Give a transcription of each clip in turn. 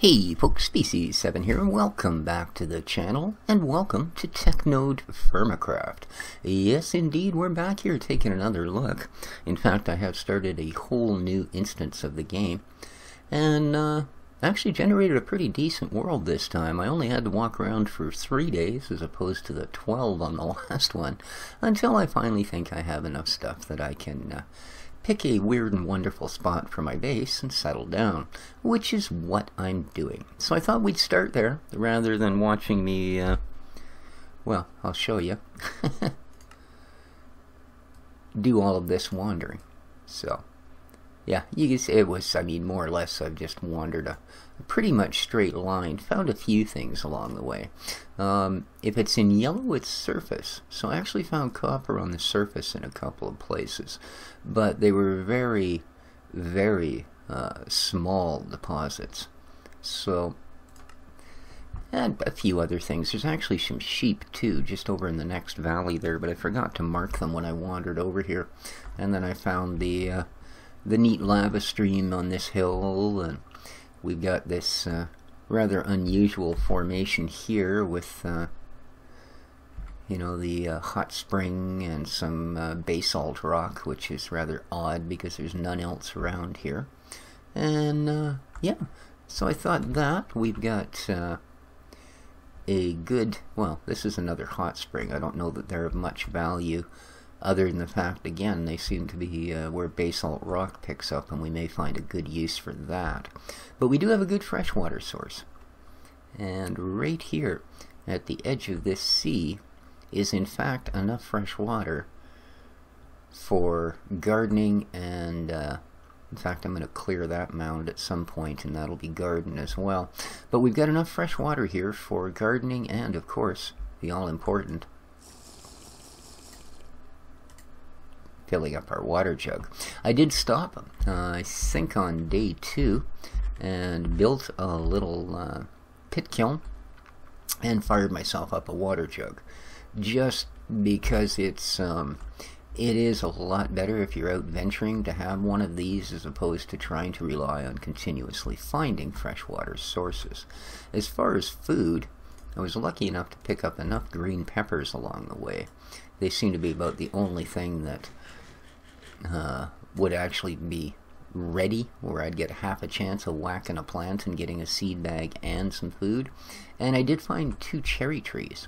Hey folks, Species7 here, and welcome back to the channel, and welcome to Technodefirmacraft. Yes, indeed, we're back here taking another look. In fact, I have started a whole new instance of the game, and actually generated a pretty decent world this time. I only had to walk around for 3 days as opposed to the 12 on the last one, until I finally think I have enough stuff that I can pick a weird and wonderful spot for my base and settle down, which is what I'm doing. So I thought we'd start there, rather than watching me, well, I'll show you, do all of this wandering. So, yeah, you can see it was, I mean, more or less, I've just wandered a pretty much straight line, found a few things along the way. If it's in yellow, it's surface. So I actually found copper on the surface in a couple of places, but they were very, very small deposits. So, and a few other things. There's actually some sheep too, just over in the next valley there, but I forgot to mark them when I wandered over here. And then I found the neat lava stream on this hill, and we've got this rather unusual formation here with you know, the hot spring and some basalt rock, which is rather odd because there's none else around here. And yeah, so I thought that we've got a good, well, this is another hot spring. I don't know that they're of much value, other than the fact, again, they seem to be where basalt rock picks up, and we may find a good use for that. But we do have a good freshwater source. And right here, at the edge of this sea, is in fact enough fresh water for gardening, and in fact I'm going to clear that mound at some point, and that'll be garden as well. But we've got enough fresh water here for gardening and, of course, the all-important filling up our water jug. I did stop, I think on day 2, and built a little pit kiln and fired myself up a water jug, just because it is a lot better if you're out venturing to have one of these as opposed to trying to rely on continuously finding freshwater sources. As far as food, I was lucky enough to pick up enough green peppers along the way. They seem to be about the only thing that would actually be ready, where I'd get half a chance of whacking a plant and getting a seed bag and some food. And I did find 2 cherry trees,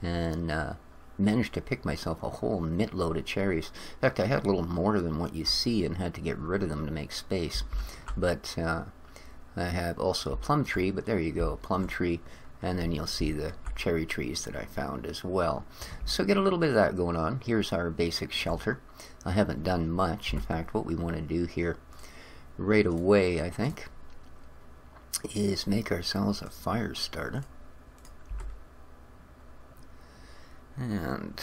and managed to pick myself a whole mittload of cherries. In fact, I had a little more than what you see and had to get rid of them to make space. But I have also a plum tree, but there you go, a plum tree, and then you'll see the cherry trees that I found as well. So get a little bit of that going on. Here's our basic shelter. I haven't done much. In fact, what we want to do here right away, I think, is make ourselves a fire starter. And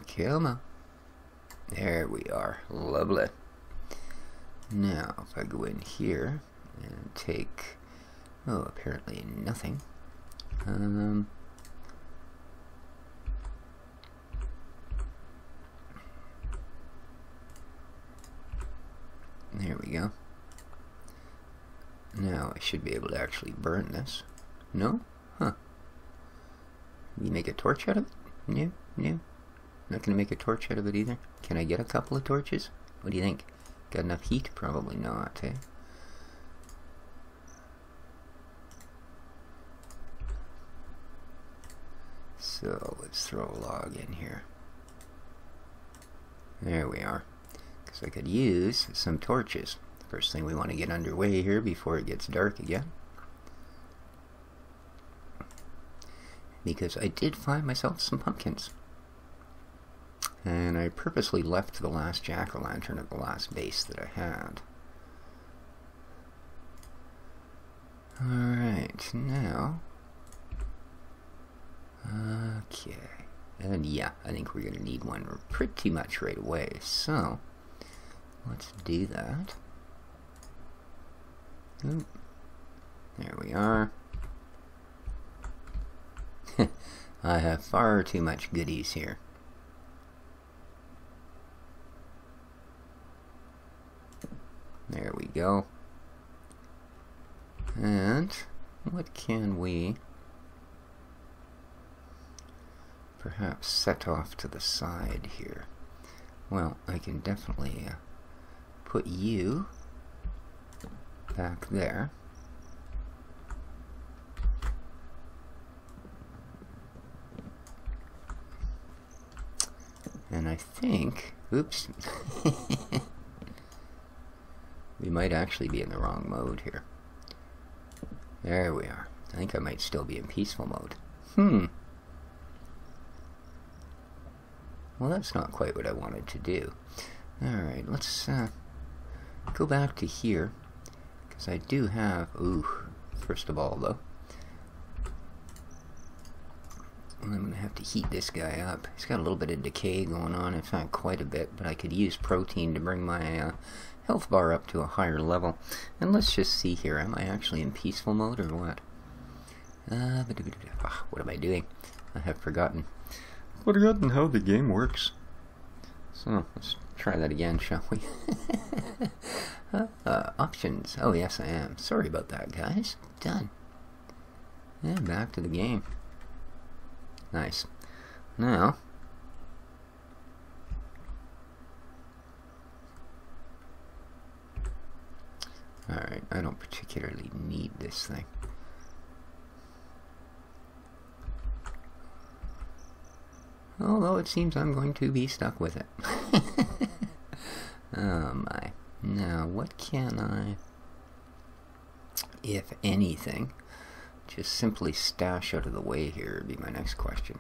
come on. There we are. Lovely. Now, if I go in here and take, oh, apparently nothing. There we go. Now I should be able to actually burn this. No? Huh. You make a torch out of it? No, no. Not gonna make a torch out of it either. Can I get a couple of torches? What do you think? Got enough heat? Probably not, eh? So let's throw a log in here. There we are. Because I could use some torches. First thing we want to get underway here before it gets dark again. Because I did find myself some pumpkins. And I purposely left the last jack-o'-lantern at the last base that I had. Alright, now... Okay. And yeah, I think we're going to need one pretty much right away. So, let's do that. Oop. There we are. I have far too much goodies here. There we go. And what can we perhaps set off to the side here? Well, I can definitely put you back there. And I think, oops, we might actually be in the wrong mode here. There we are. I think I might still be in peaceful mode. Well, that's not quite what I wanted to do. Alright, let's go back to here, because I do have, first of all though, I'm going to have to heat this guy up. He's got a little bit of decay going on, in fact quite a bit, but I could use protein to bring my health bar up to a higher level. And let's just see here, am I actually in peaceful mode or what? What am I doing? I have forgotten. Forgotten how the game works. So, let's try that again, shall we? Options. Oh yes I am. Sorry about that, guys. Done. And back to the game. Nice. Now, alright, I don't particularly need this thing. Although it seems I'm going to be stuck with it. Oh my. Now, what can I, if anything, just simply stash out of the way here would be my next question.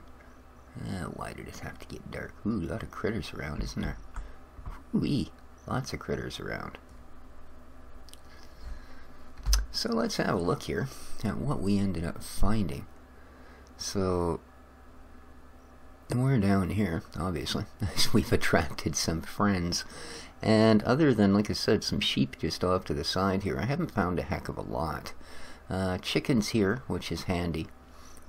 Why did it have to get dark? Ooh, a lot of critters around, isn't there? Ooh-wee, lots of critters around. So let's have a look here at what we ended up finding. So, we're down here, obviously, as we've attracted some friends. And other than, like I said, some sheep just off to the side here, I haven't found a heck of a lot. Chickens here, which is handy.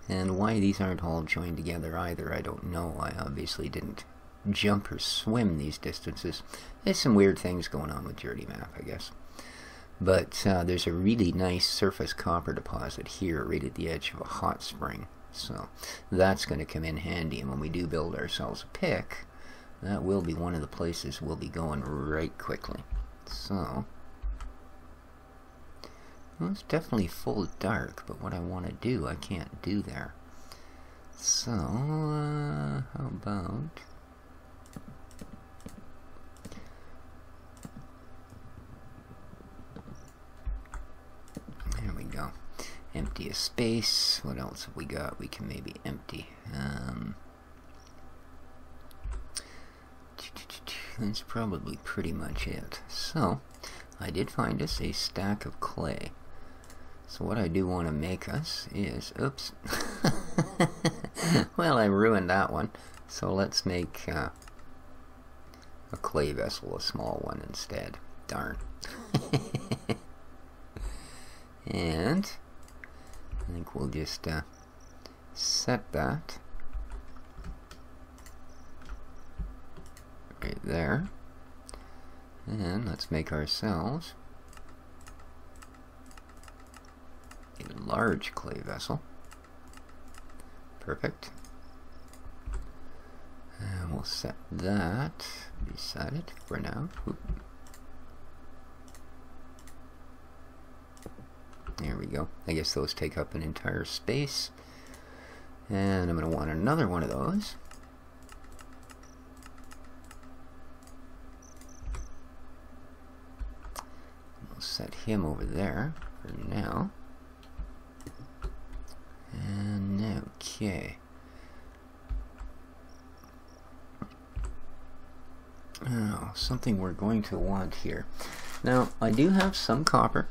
And why these aren't all joined together either, I don't know. I obviously didn't jump or swim these distances. There's some weird things going on with Journey Map, I guess. But there's a really nice surface copper deposit here, right at the edge of a hot spring. So that's going to come in handy, and when we do build ourselves a pick, that will be one of the places we'll be going right quickly. So, well, it's definitely full dark, but what I want to do, I can't do there. So, how about... There we go. Empty a space. What else have we got? We can maybe empty. That's probably pretty much it. So, I did find us a stack of clay. So what I do want to make us is, oops, well, I ruined that one. So let's make a clay vessel, a small one instead. Darn. And I think we'll just set that right there. And let's make ourselves a large clay vessel. Perfect. And we'll set that beside it for now. Oop. There we go. I guess those take up an entire space. And I'm going to want another one of those. We'll set him over there for now. And okay. Oh, something we're going to want here. Now, I do have some copper.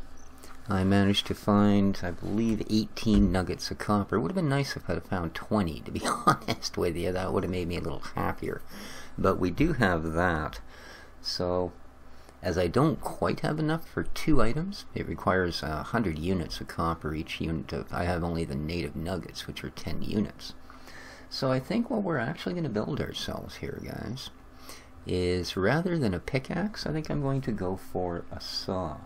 I managed to find, I believe, 18 nuggets of copper. It would have been nice if I had found 20, to be honest with you. That would have made me a little happier. But we do have that. So, as I don't quite have enough for 2 items, it requires 100 units of copper each unit of, I have only the native nuggets, which are 10 units. So I think what we're actually going to build ourselves here, guys, is rather than a pickaxe, I think I'm going to go for a saw.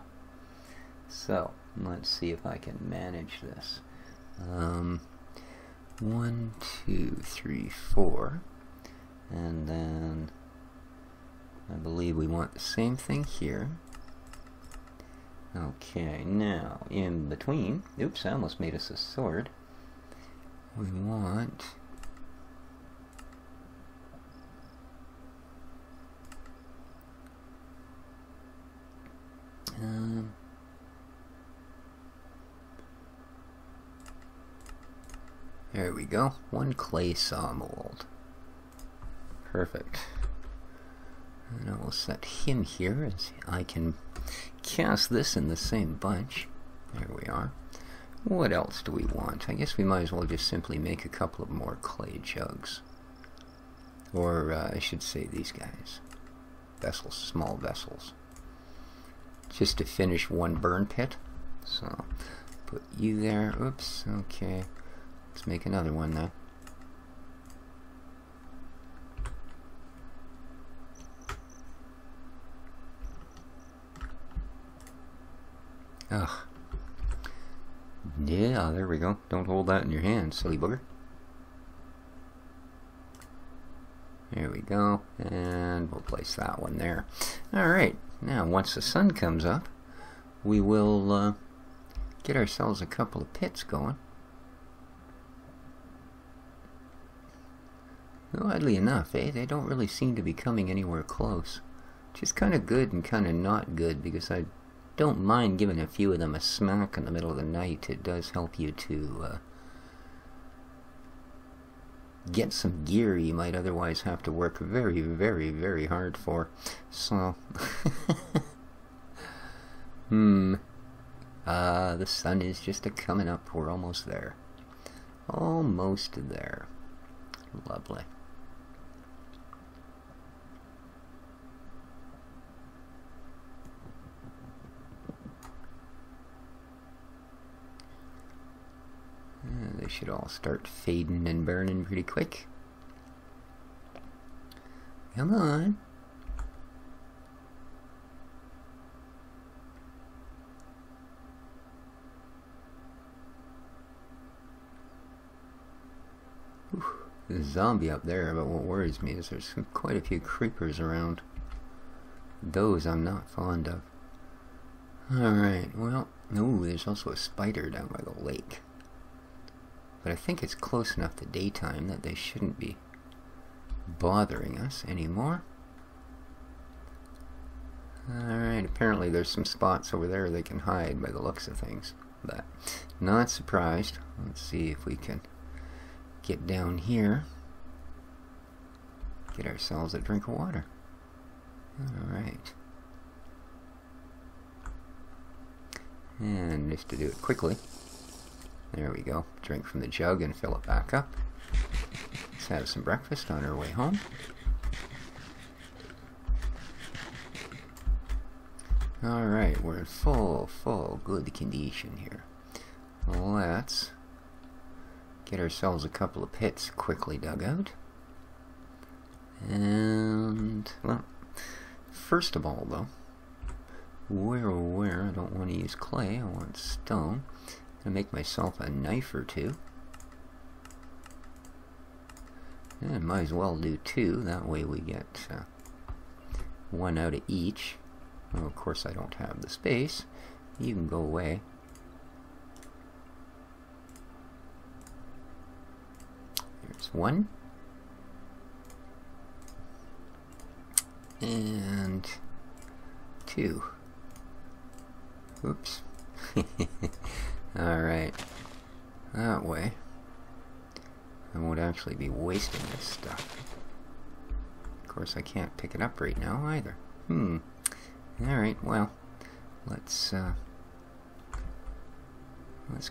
So let's see if I can manage this. 1, 2, 3, 4, and then I believe we want the same thing here. Okay, now in between, oops, I almost made us a sword. We want there we go, 1 clay saw mold. Perfect. And I will set him here as I can cast this in the same bunch. There we are. What else do we want? I guess we might as well just simply make a couple of more clay jugs. Or I should say these guys. Vessels, small vessels. Just to finish 1 burn pit. So put you there. Oops, okay. Let's make another one then. Ugh. Yeah, there we go. Don't hold that in your hand, silly booger. There we go. And we'll place that one there. Alright, now once the sun comes up, we will get ourselves a couple of pits going. Oddly enough, they don't really seem to be coming anywhere close. Which is kind of good and kind of not good, because I don't mind giving a few of them a smack in the middle of the night. It does help you to get some gear you might otherwise have to work very, very, very hard for. So, the sun is just a-coming up. We're almost there. Almost there. Lovely. They should all start fading and burning pretty quick. Come on. Whew, there's a zombie up there, but what worries me is there's quite a few creepers around. Those I'm not fond of. Alright, well, ooh, there's also a spider down by the lake. But I think it's close enough to daytime that they shouldn't be bothering us anymore. Alright, apparently there's some spots over there they can hide by the looks of things. But not surprised. Let's see if we can get down here. Get ourselves a drink of water. Alright. And just to do it quickly. There we go. Drink from the jug and fill it back up. Let's have some breakfast on our way home. Alright, we're in full good condition here. Let's get ourselves a couple of pits quickly dug out. And, well, first of all though, where I don't want to use clay, I want stone. I'm going to make myself a knife or two. And might as well do 2, that way we get 1 out of each. Well, of course I don't have the space. You can go away. There's 1. And 2. Oops. Alright, that way I won't actually be wasting this stuff. Of course I can't pick it up right now either. Alright, well, let's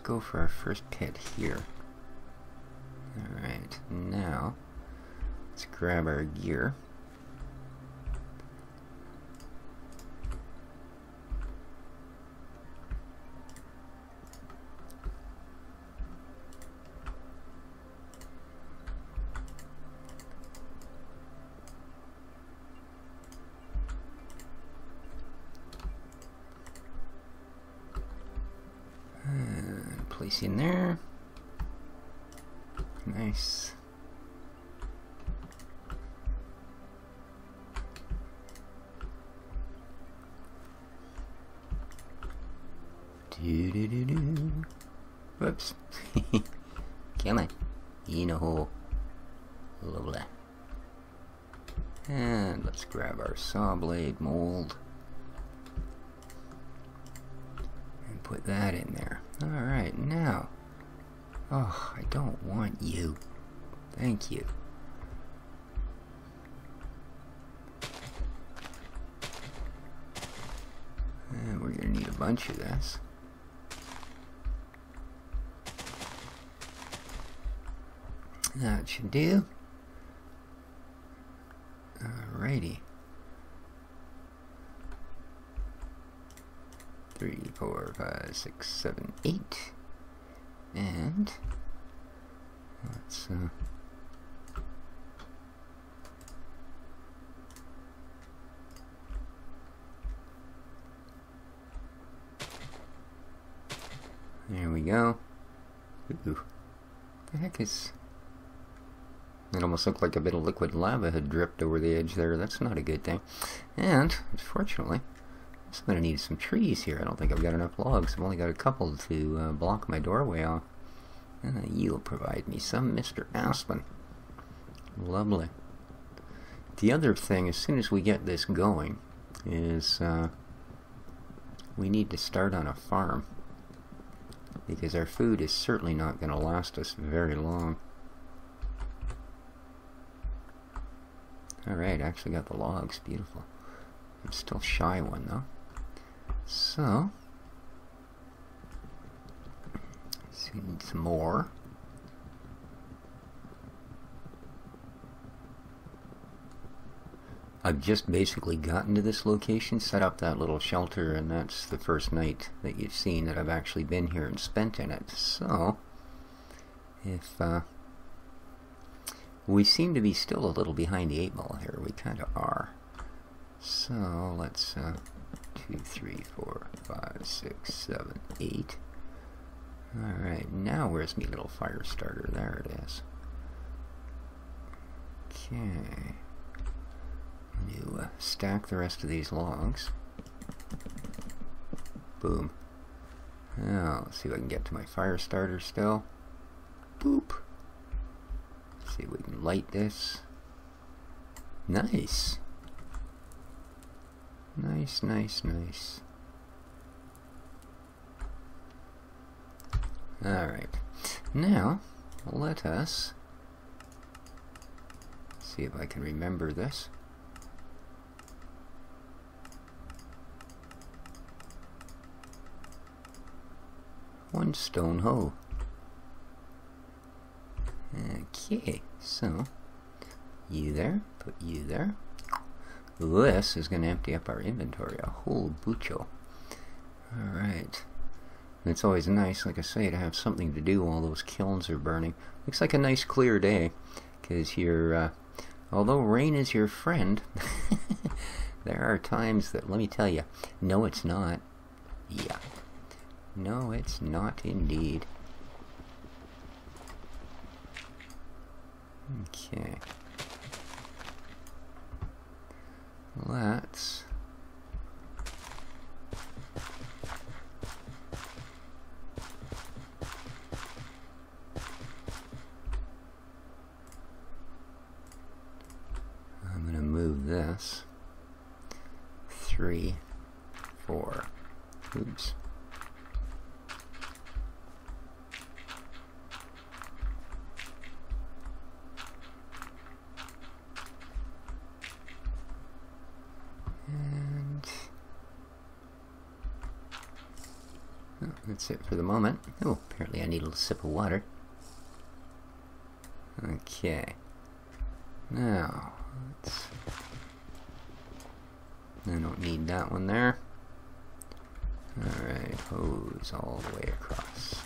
go for our first pit here. Alright, now let's grab our gear. Place in there. Nice. Do-do-do-do. Whoops. Come on. In a hole. Lovely. And let's grab our saw blade mold. And put that in there. Alright, now. Oh, I don't want you. Thank you. And we're going to need a bunch of this. That should do. Alrighty. 3, 4, 5, 6, 7, 8. And let's there we go. Ooh. The heck is... It almost looked like a bit of liquid lava had dripped over the edge there. That's not a good thing. And, unfortunately, I'm going to need some trees here. I don't think I've got enough logs. I've only got a couple to block my doorway off. You'll provide me some, Mr. Aspen. Lovely. The other thing, as soon as we get this going, is we need to start on a farm. Because our food is certainly not going to last us very long. Alright, I actually got the logs. Beautiful. I'm still shy one though. So, we need some more. I've just basically gotten to this location, set up that little shelter, and that's the first night that you've seen that I've actually been here and spent in it. So, if we seem to be still a little behind the 8 ball here. We kind of are. So let's 2, 3, 4, 5, 6, 7, 8. Alright, now where's my little fire starter? There it is. Okay. You stack the rest of these logs. Boom. Now, let's see if I can get to my fire starter still. Boop. See if we can light this. Nice. Nice, nice, nice. Alright. Now, let us see if I can remember this. One stone hoe. Okay, so you there, put you there. This is going to empty up our inventory, a whole bucho. Alright. It's always nice, like I say, to have something to do while those kilns are burning. Looks like a nice clear day, because you're, although rain is your friend, there are times that, let me tell you, no it's not. Yeah. No, it's not indeed. Okay. Let's I'm going to move this 3, 4. Oops. That's it for the moment. Oh, apparently I need a little sip of water. Okay. Now, I don't need that one there. Alright, hose all the way across.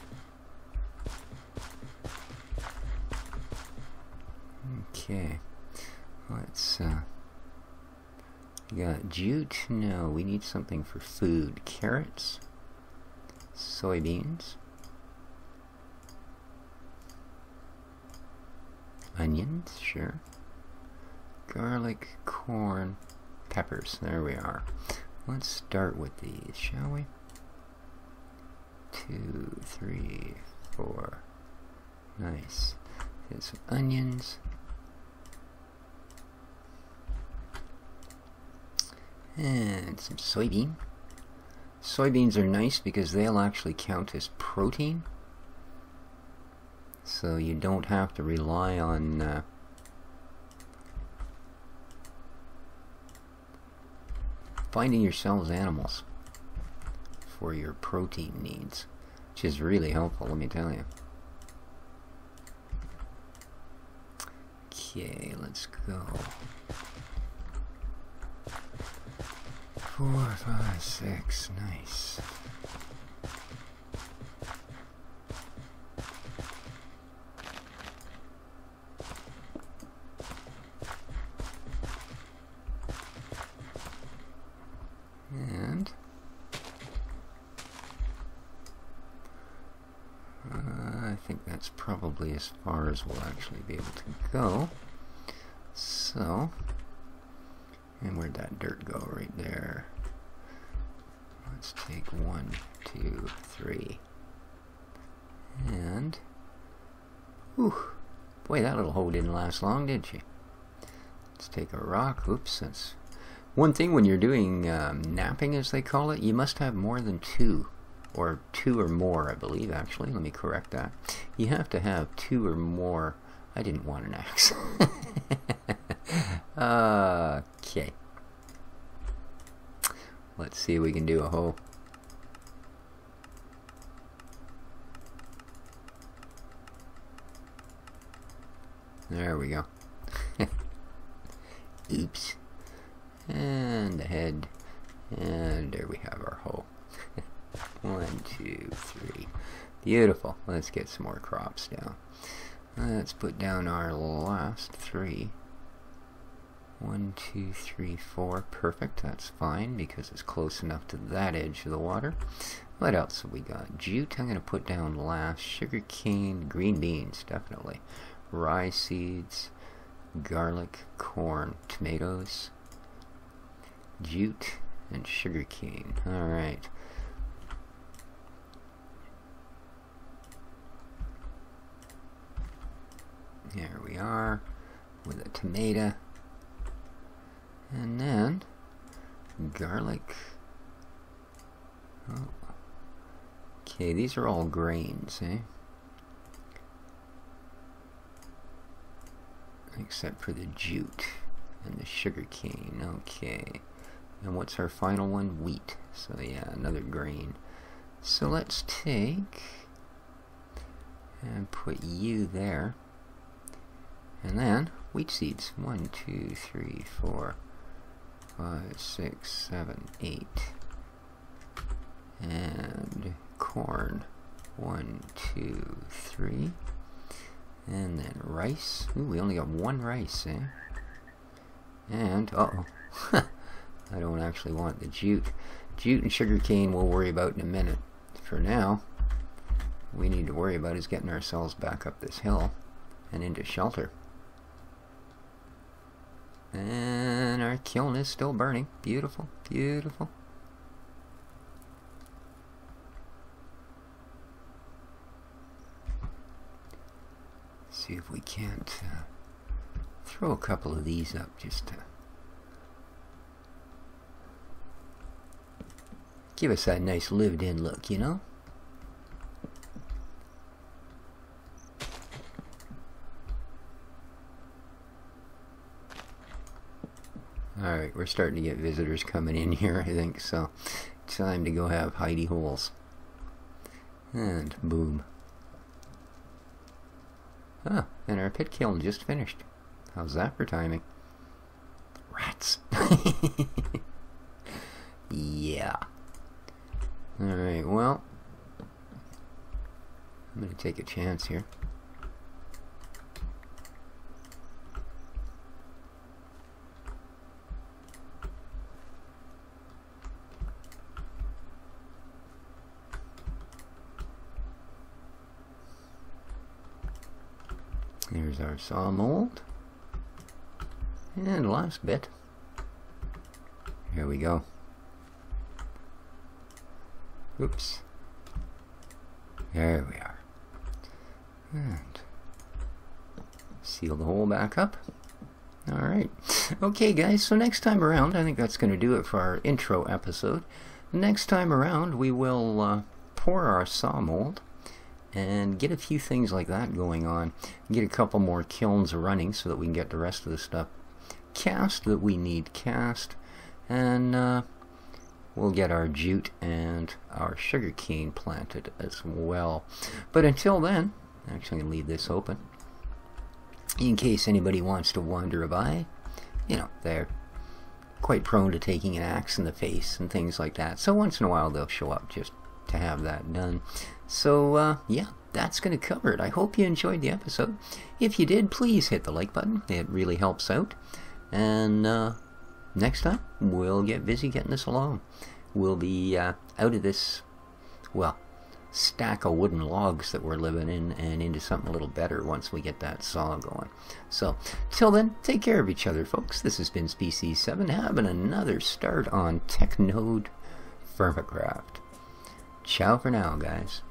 Okay. Let's, we got jute? No, we need something for food. Carrots? Soybeans, onions, sure. Garlic, corn, peppers. There we are. Let's start with these, shall we? 2, 3, 4. Nice. Get some onions. And some soybean. Soybeans are nice because they'll actually count as protein. So you don't have to rely on finding yourselves animals for your protein needs, which is really helpful, let me tell you. Okay, let's go. 4, 5, 6, nice. And I think that's probably as far as we'll actually be able to go. So, and where'd that dirt go? Right there. Let's take 1, 2, 3. And, whew, boy, that little hoe didn't last long, did she? Let's take a rock. Oops, that's one thing when you're doing napping, as they call it. You must have more than 2, or 2 or more, I believe, actually. Let me correct that. You have to have 2 or more. I didn't want an axe. Okay. Let's see if we can do a hoe. There we go. Oops. And the head. And there we have our hoe. 1, 2, 3. Beautiful. Let's get some more crops down. Let's put down our last 3. 1, 2, 3, 4. Perfect. That's fine because it's close enough to that edge of the water. What else have we got? Jute, I'm going to put down last. Sugar cane, green beans, definitely. Rye seeds, garlic, corn, tomatoes, jute, and sugar cane. Alright. There we are with a tomato. And then garlic. Oh. Okay, these are all grains, eh? Except for the jute and the sugar cane. Okay. And what's our final one? Wheat. So yeah, another grain. So let's take and put you there. And then wheat seeds. 1, 2, 3, 4, 5, 6, 7, 8. And corn. 1, 2, 3. And then rice. Ooh, we only got 1 rice, eh? And, uh-oh. I don't actually want the jute. Jute and sugar cane we'll worry about in a minute. For now, we need to worry about is getting ourselves back up this hill and into shelter. And our kiln is still burning. Beautiful, beautiful. See if we can't throw a couple of these up just to give us that nice lived-in look, you know? Alright, we're starting to get visitors coming in here, I think, so time to go have hidey holes. And boom. Ah, and our pit kiln just finished. How's that for timing? Rats. Yeah. Alright, well, I'm going to take a chance here. There's our saw mold. And last bit. Here we go. Oops. There we are. And seal the hole back up. Alright. Okay guys, so next time around, I think that's going to do it for our intro episode. Next time around, we will pour our saw mold and get a few things like that going on. Get a couple more kilns running so that we can get the rest of the stuff cast that we need cast. And we'll get our jute and our sugar cane planted as well. But until then, I'm actually going to leave this open in case anybody wants to wander by. You know, they're quite prone to taking an axe in the face and things like that. So once in a while they'll show up just to have that done. So yeah, that's going to cover it. I hope you enjoyed the episode. If you did, please hit the like button. It really helps out. And next time, we'll get busy getting this along. We'll be out of this, well, stack of wooden logs that we're living in and into something a little better once we get that saw going. So, till then, take care of each other, folks. This has been Species 7, having another start on TechNode Firmacraft. Ciao for now, guys.